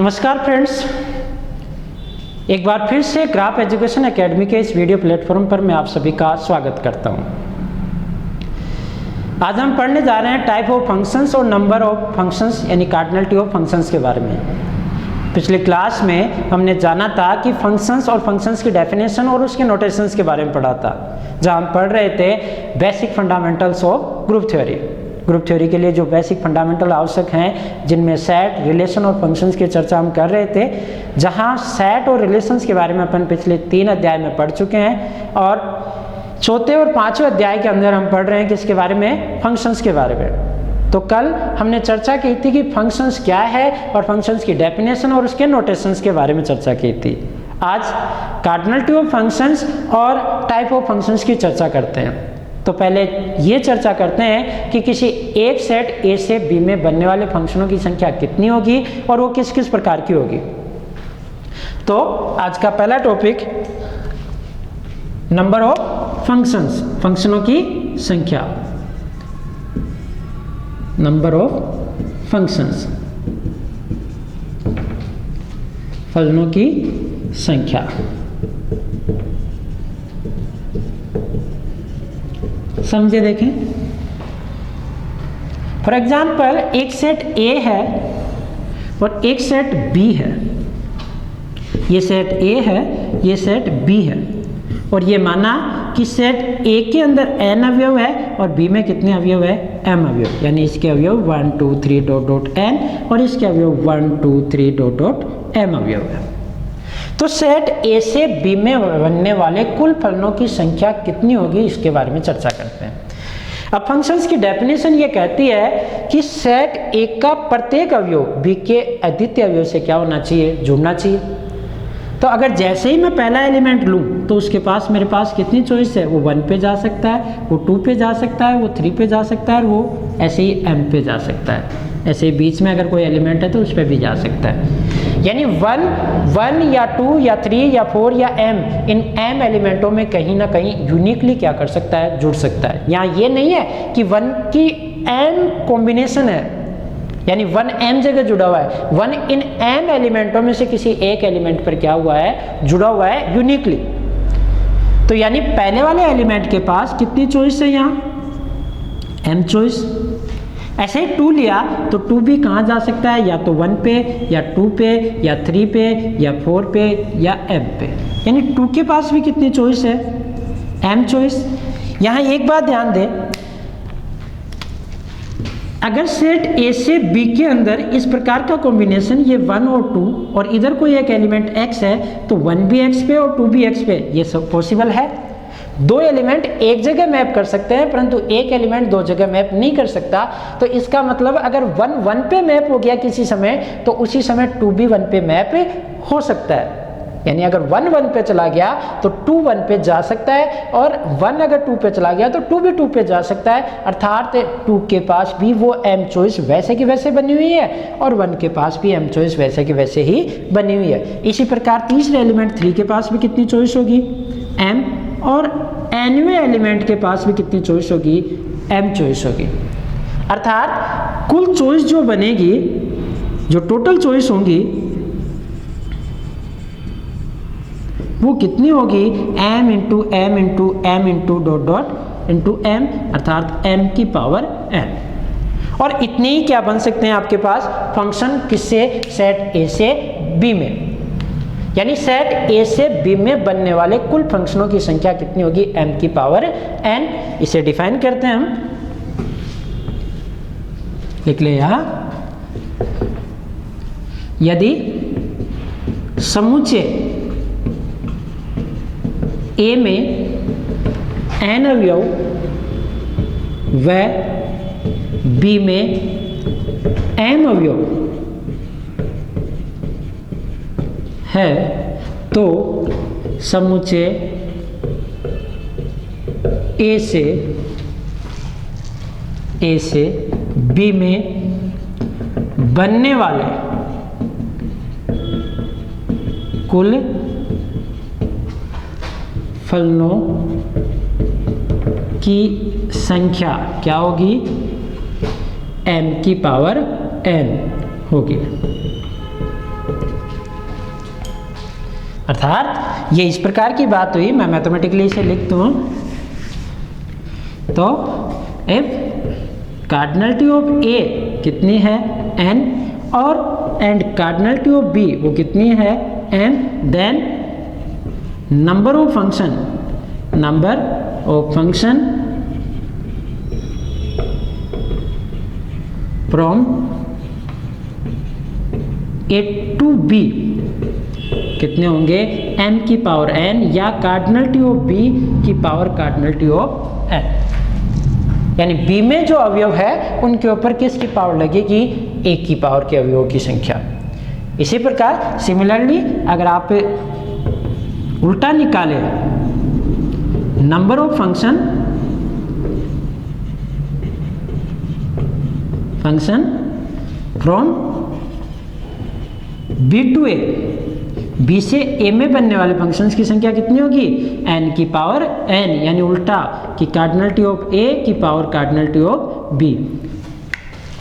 नमस्कार फ्रेंड्स, एक बार फिर से ग्राफ एजुकेशन एकेडमी के इस वीडियो प्लेटफॉर्म पर मैं आप सभी का स्वागत करता हूं। आज हम पढ़ने जा रहे हैं टाइप ऑफ फंक्शंस और नंबर ऑफ फंक्शंस यानी कार्डिनलिटी ऑफ फंक्शंस के बारे में। पिछले क्लास में हमने जाना था कि फंक्शंस और फंक्शंस की डेफिनेशन और उसके नोटेशंस के बारे में पढ़ा था, जहां हम पढ़ रहे थे basic fundamentals of group theory. Group theory के लिए जो बेसिक फंडामेंटल आवश्यक हैं, जिनमें सेट, रिलेशन और फंक्शंस की चर्चा हम कर रहे थे, जहां सेट और रिलेशंस के बारे में अपन पिछले 3 अध्याय में पढ़ चुके हैं और चौथे और 5वें अध्याय के अंदर हम पढ़ रहे हैं किसके बारे में, फंक्शंस के बारे में। तो कल हमने चर्चा की थी कि फंक्शंस क्या है और फंक्शंस की डेफिनेशन और उसके नोटेशंस के बारे में चर्चा की थी। आज कार्डिनलिटी ऑफ फंक्शंस और टाइप ऑफ फंक्शंस की चर्चा करते हैं। तो पहले ये चर्चा करते हैं कि किसी एक सेट ए से बी में बनने वाले फंक्शनों की संख्या कितनी होगी और वो किस किस प्रकार की होगी। तो आज का पहला टॉपिक नंबर ऑफ फंक्शंस, फंक्शनों की संख्या। नंबर ऑफ फंक्शंस, फलनों की संख्या। समझे, देखें। फॉर एग्जाम्पल एक सेट ए है और एक सेट बी है। ये सेट ए है, ये सेट बी है और ये माना कि सेट ए के अंदर n अवयव है और बी में कितने अवयव है, m अवयव, यानी इसके अवयव 1 2 3 डॉट डॉट n और इसके अवयव 1 2 3 डॉट डॉट m अवयव है। तो सेट ए से बी में बनने वाले कुल फलनों की संख्या कितनी होगी, इसके बारे में चर्चा करते हैं। अब फंक्शंस की डेफिनेशन ये कहती है कि सेट ए का प्रत्येक अवयव बी के अद्वितीय अवयव से क्या होना चाहिए, जुड़ना चाहिए। तो अगर जैसे ही मैं पहला एलिमेंट लूँ तो उसके पास मेरे पास कितनी चॉइस है, वो 1 पे जा सकता है, वो 2 पे जा सकता है, वो 3 पे जा सकता है और वो ऐसे ही m पे जा सकता है। ऐसे ही बीच में अगर कोई एलिमेंट है तो उस पर भी जा सकता है। यानी 1 या 2 या 3 या 4 या m, इन m एलिमेंटों में कहीं ना कहीं यूनिकली क्या कर सकता है, जुड़ सकता है। यहाँ ये नहीं है कि 1 की m कॉम्बिनेशन है, यानी 1 m जगह जुड़ा हुआ है। 1 इन m एलिमेंटों में से किसी एक एलिमेंट पर क्या हुआ है, जुड़ा हुआ है यूनिकली। तो यानी पहले वाले एलिमेंट के पास कितनी चॉइस है, यहाँ m चॉइस। ऐसे ही 2 लिया तो 2 भी कहाँ जा सकता है, या तो 1 पे या 2 पे या 3 पे या 4 पे या m पे, यानी 2 के पास भी कितनी चॉइस है, m चॉइस। यहाँ एक बात ध्यान दें, अगर सेट ए से बी के अंदर इस प्रकार का कॉम्बिनेशन, ये 1 और 2 और इधर कोई एक एलिमेंट x है, तो 1 भी x पे और 2 भी x पे, ये सब पॉसिबल है। 2 एलिमेंट एक जगह मैप कर सकते हैं परंतु एक एलिमेंट 2 जगह मैप नहीं कर सकता। तो इसका मतलब अगर 1 1 पे मैप हो गया किसी समय, तो उसी समय 2 भी 1 पे मैप हो सकता है। यानी अगर 1 1 पे चला गया तो 2 1 पे जा सकता है और 1 अगर 2 पे चला गया तो 2 भी 2 पे जा सकता है। अर्थात 2 के पास भी वो m चॉइस वैसे की वैसे बनी हुई है और 1 के पास भी m चॉइस वैसे की वैसे ही बनी हुई है। इसी प्रकार तीसरे एलिमेंट 3 के पास भी कितनी चॉइस होगी, m, और nवें एलिमेंट के पास भी कितनी चॉइस होगी, m चॉइस होगी। अर्थात कुल चॉइस जो बनेगी, जो टोटल चॉइस होंगी, वो कितनी होगी, m into m into m into dot dot into m, अर्थात m की पावर n। और इतने ही क्या बन सकते हैं आपके पास फंक्शन, किससे, सेट a से b में। यानी सेट a से b में बनने वाले कुल फंक्शनों की संख्या कितनी होगी, m की पावर n। इसे डिफाइन करते हैं हम, लिख ले यहां, यदि समुच्चय A में n अवयव व B में m अवयव है तो समुच्चय A से B में बनने वाले कुल फलनों की संख्या क्या होगी, m की पावर n होगी। अर्थात ये इस प्रकार की बात हुई, मैं मैथमेटिकली इसे लिख दूँ तो इफ कार्डिनलिटी ऑफ ए कितनी है n और एंड कार्डिनलिटी ऑफ b वो कितनी है m, then number of function from a to b कितने होंगे m की पावर n या कार्डिनलिटी ऑफ b की पावर कार्डिनलिटी ऑफ n, यानी b में जो अवयव है उनके ऊपर किसकी पावर लगेगी, a की पावर के अवयवों की संख्या। इसी प्रकार सिमिलरली अगर आप उल्टा निकाले number of function from b to a, b से a में बनने वाले फंक्शंस की संख्या कितनी होगी, n की पावर n, यानी उल्टा कि कार्डिनलिटी ऑफ a की power cardinality of b।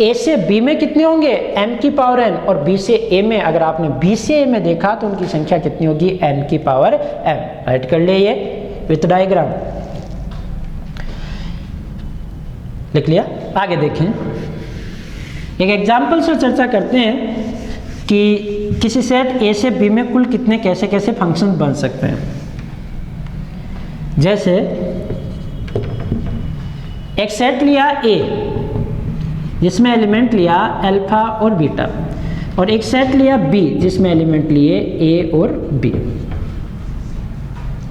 a से b में कितने होंगे m की पावर n, और b से a में अगर आपने b से a में देखा तो उनकी संख्या कितनी होगी n की पावर m। राइट कर लिए ये विथ डायग्राम, लिख लिया। आगे देखें, एक एग्जाम्पल से चर्चा करते हैं कि किसी सेट a से b में कुल कितने कैसे कैसे फंक्शन बन सकते हैं। जैसे एक सेट लिया a जिसमें एलिमेंट लिया अल्फा और बीटा, और एक सेट लिया b जिसमें एलिमेंट लिए a और b।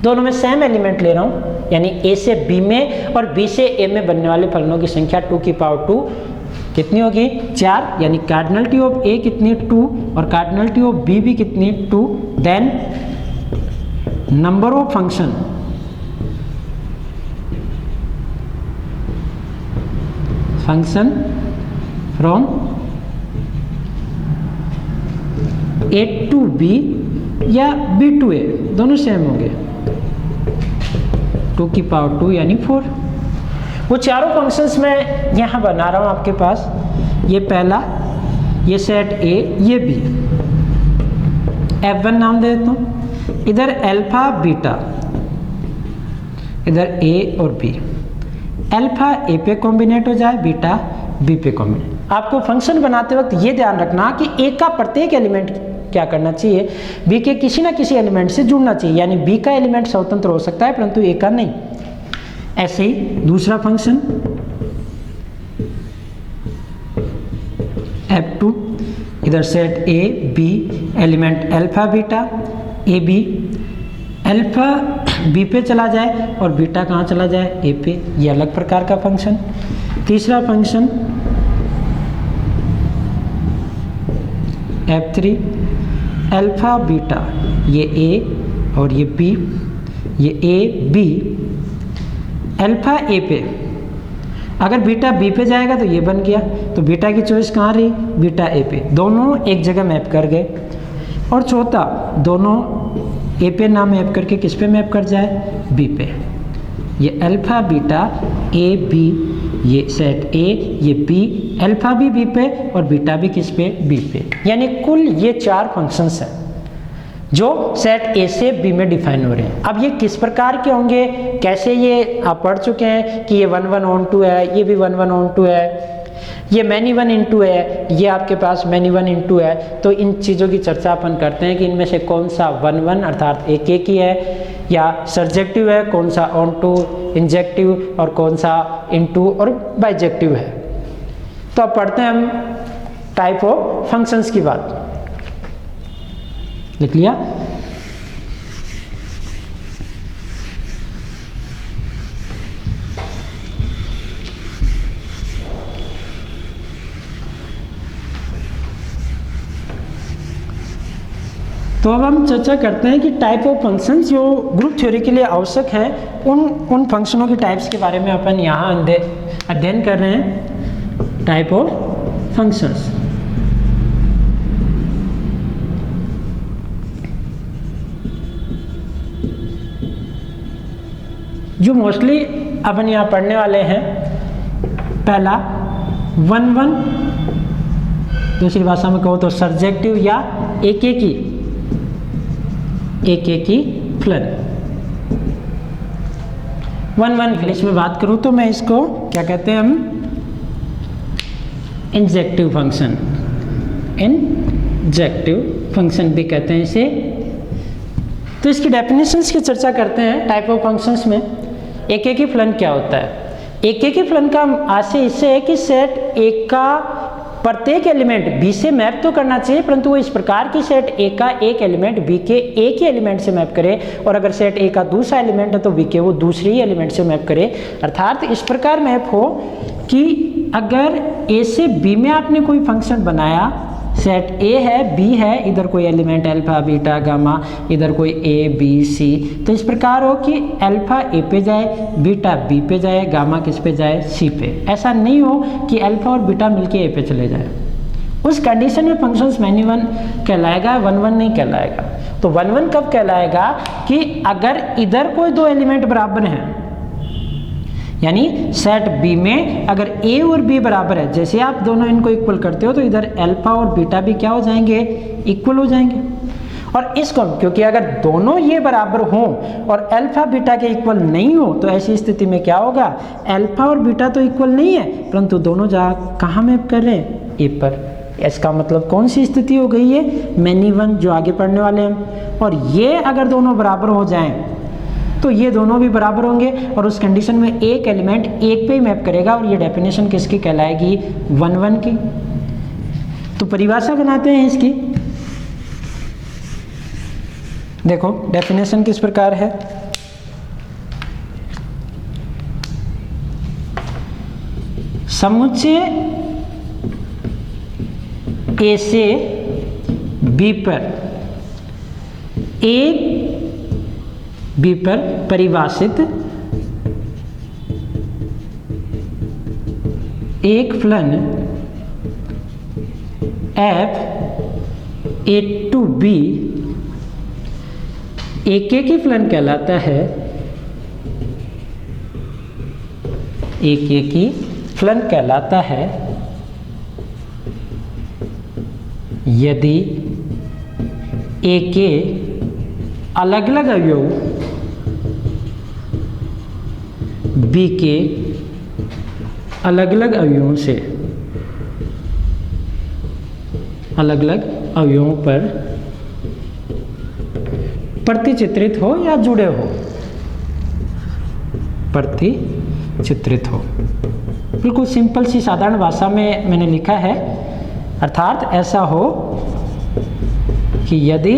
दोनों में सेम एलिमेंट ले रहा हूं, यानी a से b में और b से a में बनने वाले फलनों की संख्या 2 की पावर 2 कितनी होगी 4, यानी कार्डिनलिटी ऑफ a कितनी 2 और कार्डिनलिटी ऑफ b भी कितनी 2। Then number of function from a to b या b टू a, दोनों सेम होंगे, 2 की पावर 2 यानी 4। वो चारों फंक्शंस मैं यहाँ बना रहा हूँ आपके पास, ये पहला, ये सेट A, ये B, F1 नाम दे देता हूँ, इधर अल्फा बीटा, इधर A और B, अल्फा A पे कॉम्बिनेट हो जाए, बीटा B पे कॉम्बिनेट। आपको फंक्शन बनाते वक्त ये ध्यान रखना कि A का प्रत्येक एलिमेंट क्या करना चाहिए, B के किसी ना किसी एलिमेंट से जुड़ना चाहिए, यानी B का एलिमेंट स्वतंत्र हो सकता है परंतु A का नहीं। ऐसे ही दूसरा फंक्शन F2, इधर set A B, element alpha beta A B, alpha B पे चला जाए और बीटा कहाँ चला जाए A पे, ये अलग प्रकार का फंक्शन। तीसरा फंक्शन F3, अल्फा बीटा, ये A और ये B, ये A B, अल्फा A पे, अगर बीटा B पे जाएगा तो ये बन गया, तो बीटा की चॉइस कहाँ रही, बीटा A पे, दोनों एक जगह मैप कर गए। और चौथा, दोनों A पे ना मैप करके किस पे मैप कर जाए, B पे, ये अल्फा बीटा A B, ये सेट A, ये B, अल्फा भी B पे और बीटा भी किस पे, B पे, यानी कुल ये 4 फंक्शंस हैं जो सेट A से B में डिफाइन हो रहे हैं। अब ये किस प्रकार के होंगे, कैसे, ये आप पढ़ चुके हैं कि ये 1 1 on 2 है, ये भी 1 1 on 2 है, ये मैनी 1 into है, ये आपके पास मैनी 1 into है। तो इन चीज़ों की चर्चा अपन करते हैं कि इनमें से कौन सा 1 1 अर्थात एक एक ही है या सर्जेक्टिव है, कौन सा ऑन टू इंजेक्टिव और कौन सा इनटू और बाइजेक्टिव है। तो अब पढ़ते हैं हम टाइप ऑफ फंक्शंस की बात, लिख लिया। तो अब हम चर्चा करते हैं कि टाइप ऑफ फंक्शंस जो ग्रुप थ्योरी के लिए आवश्यक हैं, उन फंक्शनों की टाइप्स के बारे में अपन यहाँ अध्ययन कर रहे हैं। टाइप ऑफ फंक्शंस, जो मोस्टली अपन यहाँ पढ़ने वाले हैं, पहला 1 1, दूसरी भाषा में कहो तो सर्जेक्टिव या एक एकेकी फलन। 1 इंग्लिश में बात करूं तो मैं इसको क्या कहते हैं, हम इंजेक्टिव फंक्शन, इंजेक्टिव फंक्शन भी कहते हैं इसे। तो इसकी डेफिनेशंस की चर्चा करते हैं टाइप ऑफ फंक्शंस में। एकेकी फलन क्या होता है? एकेकी फलन का आशय इससे है कि सेट ए का प्रत्येक एलिमेंट बी से मैप तो करना चाहिए, परंतु वो इस प्रकार की सेट ए का एक एलिमेंट बी के एक ही एलिमेंट से मैप करे, और अगर सेट ए का दूसरा एलिमेंट है तो बी के वो दूसरे ही एलिमेंट से मैप करे। अर्थात इस प्रकार मैप हो कि अगर ए से बी में आपने कोई फंक्शन बनाया, सेट ए है, बी है, इधर कोई एलिमेंट अल्फा बीटा गामा, इधर कोई ए बी सी, तो इस प्रकार हो कि अल्फा ए पे जाए, बीटा बी पे जाए, गामा किस पे जाए, सी पे। ऐसा नहीं हो कि अल्फा और बीटा मिलके ए पे चले जाए। उस कंडीशन में फंक्शंस मैनी वन कहलाएगा, 1 नहीं कहलाएगा। तो 1 कब कहलाएगा कि अगर इधर कोई दो एलिमेंट बराबर हैं, यानी सेट बी में अगर ए और बी बराबर है, जैसे आप दोनों इनको इक्वल करते हो तो इधर अल्फा और बीटा भी क्या हो जाएंगे, इक्वल हो जाएंगे। और इसको क्योंकि अगर दोनों ये बराबर हों और अल्फा बीटा के इक्वल नहीं हो, तो ऐसी स्थिति में क्या होगा, अल्फा और बीटा तो इक्वल नहीं है, परंतु दोनों जगह कहाँ मैप कर रहे हैं, ए पर। इसका मतलब कौन सी स्थिति हो गई है, मैनी वन, जो आगे पढ़ने वाले हैं। और ये अगर दोनों बराबर हो जाएं तो ये दोनों भी बराबर होंगे, और उस कंडीशन में एक एलिमेंट एक पे ही मैप करेगा, और ये डेफिनेशन किसकी कहलाएगी, 1 की। तो परिभाषा बनाते हैं इसकी। देखो डेफिनेशन किस प्रकार है, समुच्चय ए से बी पर एक बी पर परिभाषित एक फलन f ए टू बी एकेकी फलन कहलाता है, एकेकी फलन कहलाता है यदि ए के अलग अलग अवयव बी के अलग अलग अवयवों से अलग अलग अवयवों पर प्रतिचित्रित हो या जुड़े हो, प्रतिचित्रित हो। बिल्कुल सिंपल सी साधारण भाषा में मैंने लिखा है। अर्थात ऐसा हो कि यदि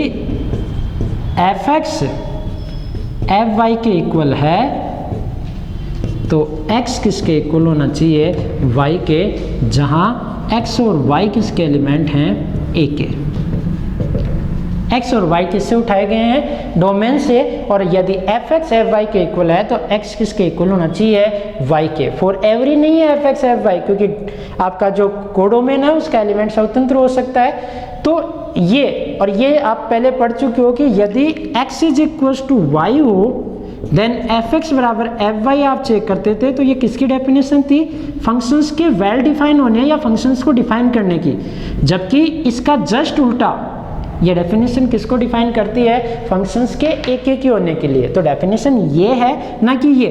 f(x) fy के इक्वल है तो x किसके इक्वल होना चाहिए, y के, जहां x और y किसके एलिमेंट हैं, a के। x और y किससे उठाए गए हैं, डोमेन से, और यदि f(x) fy के इक्वल है तो x किसके इक्वल होना चाहिए, y के। फॉर एवरी नहीं है f(x) fy, क्योंकि आपका जो कोडोमेन है उसका एलिमेंट स्वतंत्र हो सकता है। तो ये और ये आप पहले पढ़ चुके हो कि यदि x is equal to y हो देन f(x) बराबर fy आप चेक करते थे, तो ये किसकी डेफिनेशन थी, फंक्शंस के वेल डिफाइन होने या फंक्शंस को डिफाइन करने की। जबकि इसका जस्ट उल्टा, ये डेफिनेशन किसको डिफाइन करती है, फंक्शंस के एक होने के लिए। तो डेफिनेशन ये है, ना कि ये।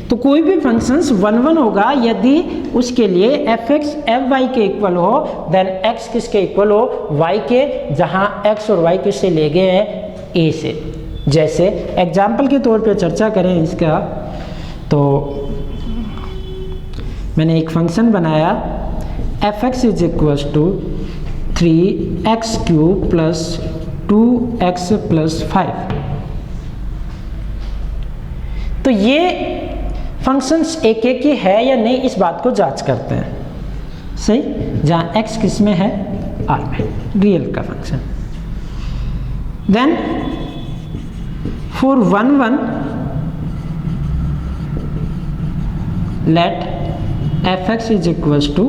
तो कोई भी फंक्शंस 1 होगा यदि उसके लिए f(x) fy के इक्वल हो, देन x किसके इक्वल हो, y के, जहां x और y किससे ले गए हैं, a से। जैसे एग्जाम्पल के तौर पे चर्चा करें इसका, तो मैंने एक फंक्शन बनाया f(x) is equal to 3x³ plus 2x plus 5। तो ये फंक्शंस एक ही है या नहीं, इस बात को जांच करते हैं, सही, जहां x किस में है, r में, रियल का function. Then for 1 let f(x) is equal to,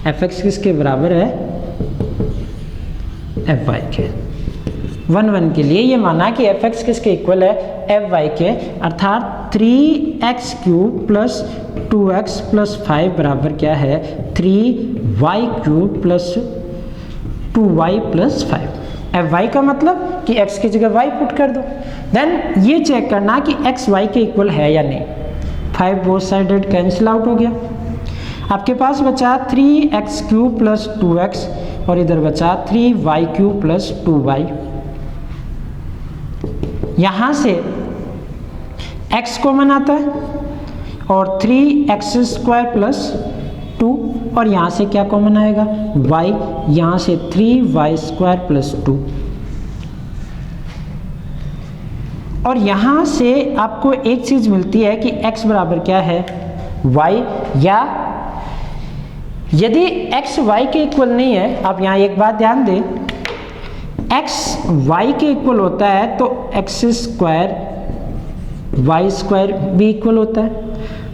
f(x) किसके बराबर है, fy के। 1 के लिए ये माना कि f(x) किसके इक्वल है, fy के, अर्थात 3x³ प्लस 2x प्लस 5 बराबर क्या है, 3y³ plus 2y plus 5। F Y का मतलब कि x की जगह y पुट कर दो। देन ये चेक करना कि x y के इक्वल है या नहीं। 5 बोथ साइडेड कैंसिल आउट हो गया, आपके पास बचा 3x³ प्लस 2x और इधर बचा 3y³ प्लस 2y। यहाँ से x कॉमन आता है और 3x² प्लस 2 और यहाँ से क्या कॉमन आएगा y, यहाँ से 3y² प्लस 2 और यहाँ से आपको एक चीज़ मिलती है कि x बराबर क्या है y, या यदि x y के इक्वल नहीं है, आप यहाँ एक बात ध्यान दें, x y के इक्वल होता है तो x² y² भी इक्वल होता है,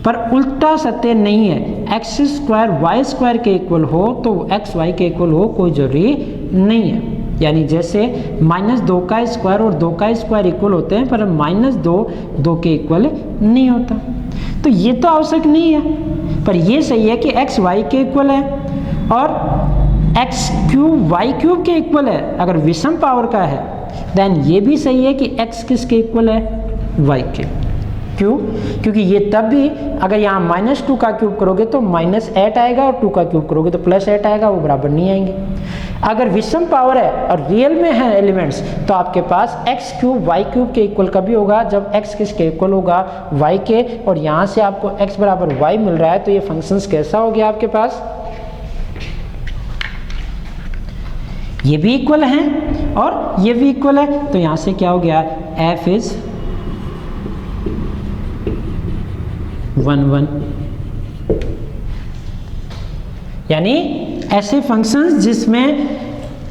पर उल्टा सत्य नहीं है। x² y² के इक्वल हो तो x y के इक्वल हो कोई जरूरी नहीं है। यानी जैसे -2 का स्क्वायर और 2 का स्क्वायर इक्वल होते हैं, पर -2 2 के इक्वल नहीं होता। तो ये तो आवश्यक नहीं है, पर ये सही है कि x y के इक्वल है और x³ y³ के इक्वल है। अगर विषम पावर का है देन ये भी सही है कि x किसके इक्वल है y के। क्यों? क्योंकि ये तब भी अगर यहाँ -2 का क्यूब करोगे तो -8 आएगा और 2 का क्यूब करोगे तो +8 आएगा, वो बराबर नहीं आएंगे। अगर विषम पावर है और रियल में है एलिमेंट्स तो आपके पास x³ y³ के इक्वल कभी होगा जब x किसके इक्वल होगा y के, और यहाँ से आपको x बराबर y मिल रहा है तो ये फंक्शंस कैसा हो गया आपके पास, ये भी इक्वल हैं और ये भी इक्वल है। तो यहाँ से क्या हो गया f इज 1 1। यानी ऐसे फंक्शंस जिसमें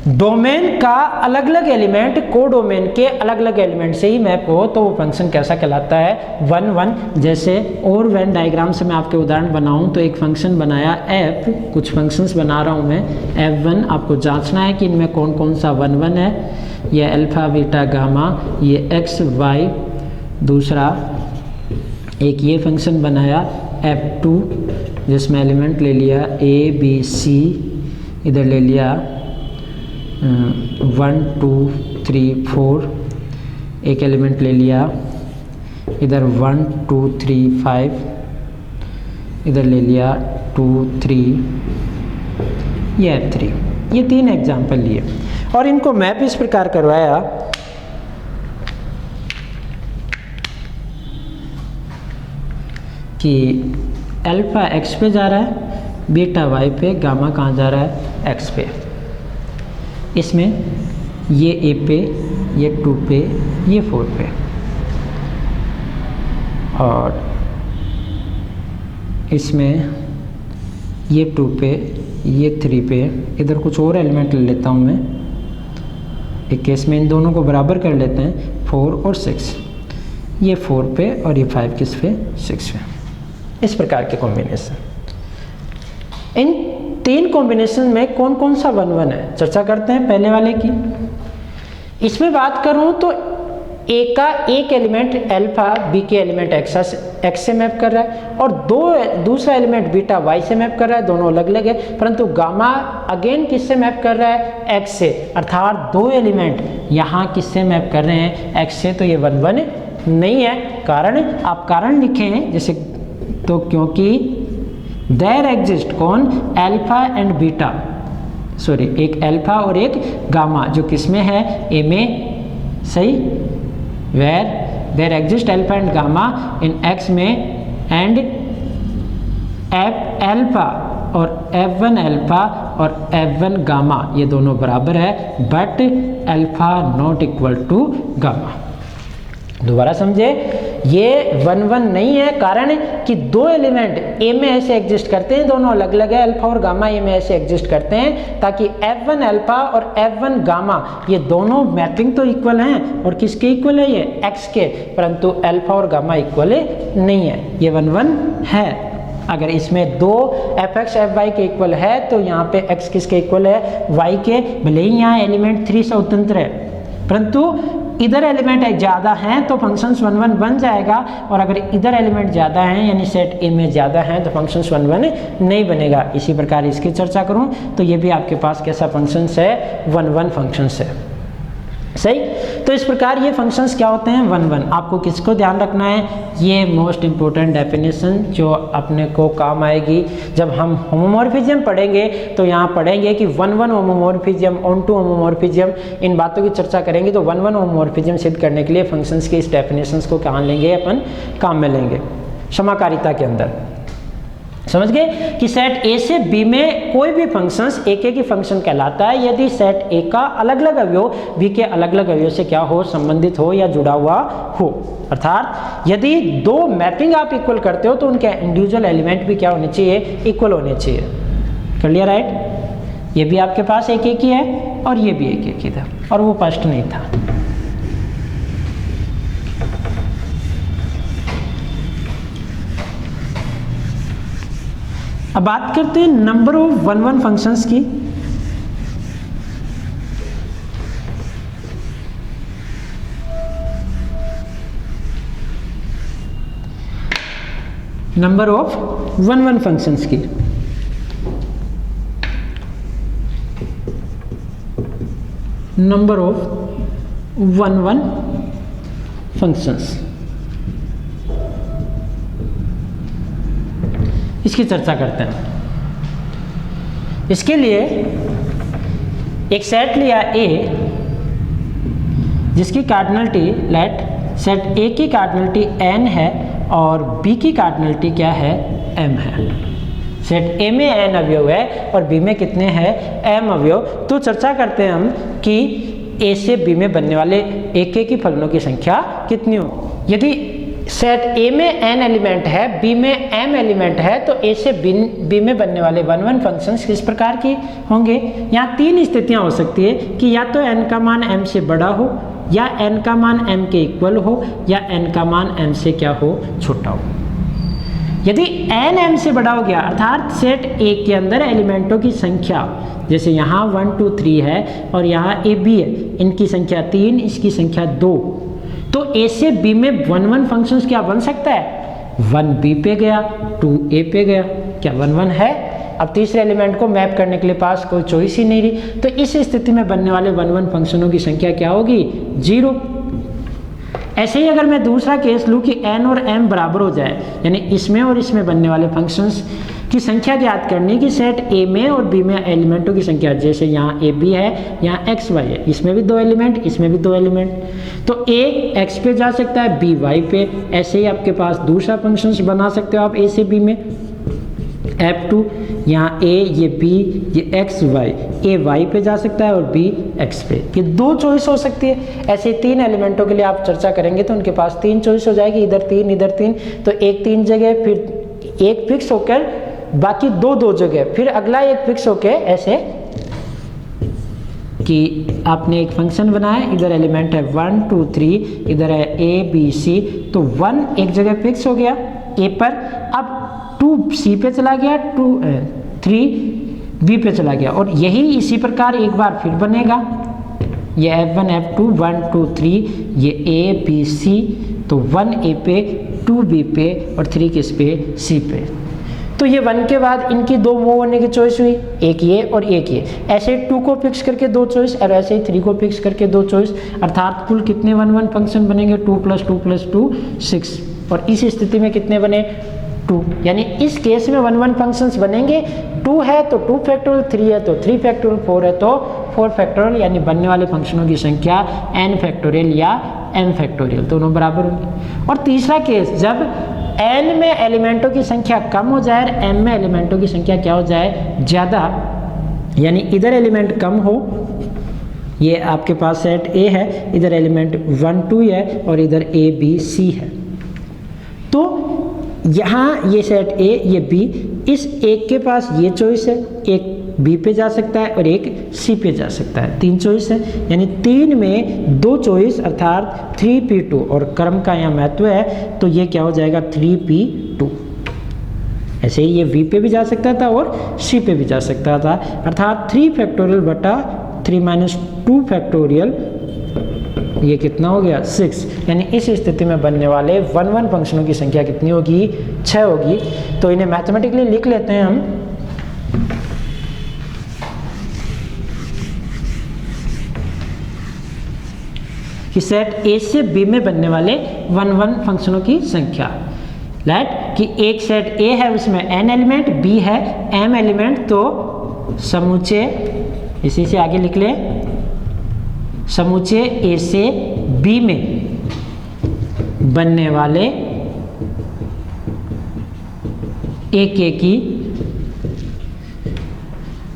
डोमेन का अलग अलग एलिमेंट को डोमेन के अलग अलग एलिमेंट से ही मैप हो तो वो फंक्शन कैसा कहलाता है 1 1। जैसे और वेन डायग्राम से मैं आपके उदाहरण बनाऊं तो एक फंक्शन बनाया f, कुछ फंक्शंस बना रहा हूं मैं f1, आपको जांचना है कि इनमें कौन कौन सा 1 1 है। ये अल्फा बीटा गामा, ये x y, दूसरा एक ये फंक्शन बनाया f2 जिसमें एलिमेंट ले लिया a b c, इधर ले लिया 1 2 3 4, एक एलिमेंट ले लिया इधर 1 2 3 5, इधर ले लिया 2 3, ये f3। ये 3 एग्जाम्पल लिए और इनको मैप इस प्रकार करवाया कि अल्फा x पे जा रहा है, बीटा y पे, गामा कहाँ जा रहा है x पे। इसमें ये a पे, ये 2 पे, ये 4 पे, और इसमें ये 2 पे, ये 3 पे। इधर कुछ और एलिमेंट ले लेता हूँ मैं, एक केस में इन दोनों को बराबर कर लेते हैं 4 और 6, ये 4 पे और ये 5 किस पे 6 पे। इस प्रकार के कॉम्बिनेशन, इन 3 कॉम्बिनेशन में कौन कौन सा 1 1 है चर्चा करते हैं पहले वाले की। इसमें बात करूं तो a का एक एलिमेंट अल्फा b के एलिमेंट x से मैप कर रहा है और दूसरा एलिमेंट बीटा y से मैप कर रहा है, दोनों अलग अलग है। परंतु गामा अगेन किससे मैप कर रहा है x से, अर्थात 2 एलिमेंट यहाँ किससे मैप कर रहे हैं x से। तो ये 1 1 नहीं है। कारण, आप कारण लिखें जैसे, तो क्योंकि देयर एग्जिस्ट कौन, अल्फा एंड बीटा, सॉरी एक अल्फा और एक गामा जो किसमें है ए में, सही, where there exist alpha and gamma in x में, एंड f अल्फा और f1 अल्फा और f1 गामा ये दोनों बराबर है, but alpha not equal to gamma. दोबारा समझे, ये 1 1 नहीं है। कारण कि 2 एलिमेंट ए में ऐसे एग्जिस्ट करते हैं, दोनों अलग अलग है, अल्फा और गामा ए में ऐसे एग्जिस्ट करते हैं ताकि f1 अल्फा और f1 गामा ये दोनों मैपिंग तो इक्वल हैं, और किसके इक्वल है, ये x के, परंतु अल्फा और गामा इक्वल नहीं है, ये 1 1 है। अगर इसमें 2 fx fy के इक्वल है तो यहाँ पे x किसके इक्वल है, y के। भले ही यहाँ एलिमेंट 3 स्वतंत्र है परंतु इधर एलिमेंट ज़्यादा हैं तो फंक्शंस 1 1 बन जाएगा, और अगर इधर एलिमेंट ज़्यादा हैं यानी सेट ए में ज़्यादा हैं तो फंक्शंस 1 1 नहीं बनेगा। इसी प्रकार इसकी चर्चा करूं तो ये भी आपके पास कैसा फंक्शंस है, 1 1 फंक्शंस है। सही। तो इस प्रकार ये फंक्शंस क्या होते हैं, 1 1। आपको किसको ध्यान रखना है, ये मोस्ट इंपॉर्टेंट डेफिनेशन जो अपने को काम आएगी जब हम होमोमॉर्फिज्म पढ़ेंगे। तो यहाँ पढ़ेंगे कि 1 1 होमोमॉर्फिज्म, ऑन टू होमोमॉर्फिज्म, इन बातों की चर्चा करेंगे। तो 1 1 होमोमॉर्फिज्म सिद्ध करने के लिए फंक्शंस के इस डेफिनेशंस को कहाँ लेंगे, अपन काम में लेंगे, समाकारिता के अंदर। समझ गए कि सेट ए से बी में कोई भी फंक्शंस एक ही फंक्शन कहलाता है यदि सेट ए का अलग अलग अवयव बी के अलग अलग अवयव से क्या हो, संबंधित हो या जुड़ा हुआ हो। अर्थात यदि दो मैपिंग आप इक्वल करते हो तो उनके इंडिविजुअल एलिमेंट भी क्या होने चाहिए, इक्वल होने चाहिए। कर लिया राइट। ये भी आपके पास एक ही है और ये भी एक ही था और वो फर्स्ट नहीं था। अब बात करते हैं नंबर ऑफ 1 1 फंक्शंस की। नंबर ऑफ 1 1 फंक्शंस की। नंबर ऑफ 1 1 फंक्शंस, इसकी चर्चा करते हैं। इसके लिए एक सेट लिया A जिसकी कार्डिनलिटी, लेट सेट A की कार्डिनलिटी n है और B की कार्डिनलिटी क्या है, m है। सेट A में n अवयव है और B में कितने हैं, m अवयव। तो चर्चा करते हैं हम कि A से B में बनने वाले एक की फलनों की संख्या कितनी हो। यदि सेट A में n एलिमेंट है, B में m एलिमेंट है, तो A से B में बनने वाले 1 1 फंक्शंस किस प्रकार के होंगे। यहाँ तीन स्थितियाँ हो सकती है कि या तो n का मान m से बड़ा हो, या n का मान m के इक्वल हो, या n का मान m से क्या हो, छोटा हो। यदि n m से बड़ा हो गया अर्थात सेट A के अंदर एलिमेंटों की संख्या, जैसे यहाँ 1 2 3 है और यहाँ A B है, इनकी संख्या 3, इसकी संख्या 2, तो A से B में 1 1 फंक्शंस क्या बन सकता है, 1 B पे गया, 2 A पे गया, क्या 1 1 है। अब तीसरे एलिमेंट को मैप करने के लिए पास कोई चॉइस ही नहीं रही, तो इस स्थिति में बनने वाले 1 1 फंक्शनों की संख्या क्या होगी, 0। ऐसे ही अगर मैं दूसरा केस लूँ कि n और m बराबर हो जाए, यानी इसमें और इसमें बनने वाले फंक्शंस की संख्या ज्ञात करनी कि सेट A में और B में एलिमेंटों की संख्या, जैसे यहाँ A B है, यहाँ x y है, इसमें भी 2 एलिमेंट, इसमें भी 2 एलिमेंट, तो A x पे जा सकता है, B y पे। ऐसे ही आपके पास दूसरा फंक्शंस बना सकते हो आप A से B में, f2, यहाँ A ये B ये x y, A y पे जा सकता है और B x पे। ये 2 चॉइस हो सकती है। ऐसे 3 एलिमेंटों के लिए आप चर्चा करेंगे तो उनके पास 3 चॉइस हो जाएगी, इधर 3 इधर 3, तो एक 3 जगह, फिर एक फिक्स होकर बाकी 2 जगह, फिर अगला एक फिक्स होके, ऐसे कि आपने एक फंक्शन बनाया, इधर एलिमेंट है 1 2 3, इधर है A B C, तो 1 एक जगह फिक्स हो गया A पर, अब 2 C पे चला गया, 3 B पे चला गया, और यही इसी प्रकार एक बार फिर बनेगा, ये F1 F2 1 2 3, ये A B C, तो 1 A पे, 2 B पे और 3 किस पे, C पे। तो ये 1 के बाद इनकी 2 मूव होने की चॉइस हुई, एक ये और एक ये। ऐसे 2 को फिक्स करके 2 चॉइस और ऐसे ही 3 को फिक्स करके 2 चॉइस, अर्थात कुल कितने 1 1 फंक्शन बनेंगे, 2 + 2 + 2 6। और इस स्थिति में कितने बने, 2, यानी इस केस में 1 1 फंक्शंस बनेंगे। 2 है तो 2 फैक्टोरियल, 3 है तो 3 फैक्टोरियल, 4 है तो 4 फैक्टोरियल, यानी बनने वाले फंक्शनों की संख्या n फैक्टोरियल या m फैक्टोरियल, दोनों बराबर होंगे। और तीसरा केस, जब n में एलिमेंटों की संख्या कम हो जाए और m में एलिमेंटों की संख्या क्या हो जाए, ज़्यादा, यानी इधर एलिमेंट कम हो, ये आपके पास सेट A है, इधर एलिमेंट 1 2 है और इधर A B C है, तो यहाँ ये सेट A ये B, इस एक के पास ये चॉइस है, एक B पे जा सकता है और एक C पे जा सकता है, 3 चॉइस है, यानी 3 में 2 चॉइस अर्थात 3p2, और क्रम का यहाँ महत्व है, तो ये क्या हो जाएगा 3p2। ऐसे ही ये V पे भी जा सकता था और C पे भी जा सकता था, अर्थात 3 फैक्टोरियल बटा 3 - 2 फैक्टोरियल, ये कितना हो गया 6। यानी इस स्थिति में बनने वाले 1 1 फंक्शनों की संख्या कितनी होगी, 6 होगी। तो इन्हें मैथमेटिकली लिख लेते हैं हम। कि सेट ए से बी में बनने वाले 1 फंक्शनों की संख्या। राइट, कि एक सेट ए है उसमें n एलिमेंट, बी है m एलिमेंट, तो समूचे इसी से आगे लिख ले, समूचे ए से बी में बनने वाले एक एक की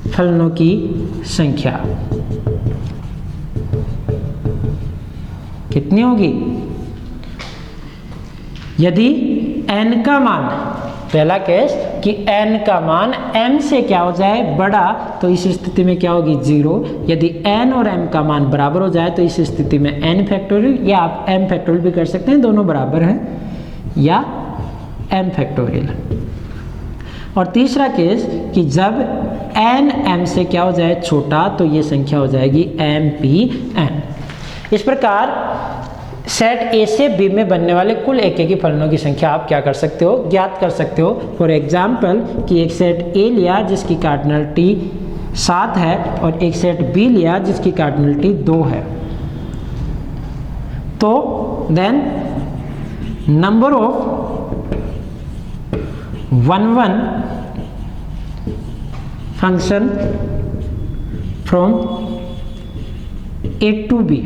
फलनों की संख्या कितनी होगी? यदि n का मान, पहला केस कि n का मान m से क्या हो जाए बड़ा, तो इस स्थिति में क्या होगी 0। यदि n और m का मान बराबर हो जाए तो इस स्थिति में n फैक्टोरियल, या आप m फैक्टोरियल भी कर सकते हैं, दोनों बराबर हैं, या m फैक्टोरियल। और तीसरा केस कि जब n m से क्या हो जाए छोटा, तो ये संख्या हो जाएगी m p n। इस प्रकार सेट ए से बी में बनने वाले कुल एक की फलनों की संख्या आप क्या कर सकते हो, ज्ञात कर सकते हो। फॉर एग्जाम्पल कि एक सेट ए लिया जिसकी कार्डिनलिटी 7 है और एक सेट बी लिया जिसकी कार्डिनलिटी 2 है, तो then number of 1 function from A to B,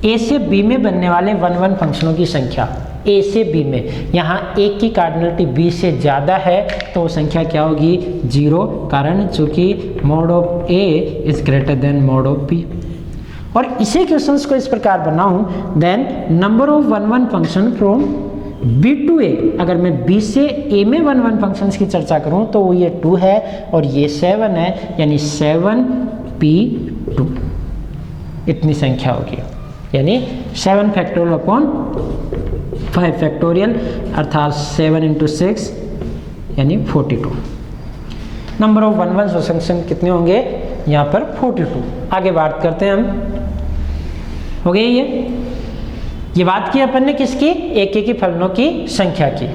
A से बी में बनने वाले 1 फंक्शनों की संख्या ए से बी में, यहाँ एक की कार्डिनलिटी बी से ज़्यादा है तो संख्या क्या होगी 0, कारण चूंकि mod of A is greater than mod of B. और इसी क्वेश्चंस को इस प्रकार बनाऊं, then number of 1 function from B to A, अगर मैं बी से ए में 1 फंक्शंस की चर्चा करूं तो ये 2 है और ये 7 है, यानी 7p2 इतनी संख्या होगी, यानी 7 फैक्टोरियल अपॉन 5 फैक्टोरियल, अर्थात 7 × 6 यानी 42। नंबर ऑफ 1 फंक्शन कितने होंगे यहाँ पर 42। आगे बात करते हैं हम, हो गई ये बात की अपन ने किसकी, एक की फलनों की संख्या की।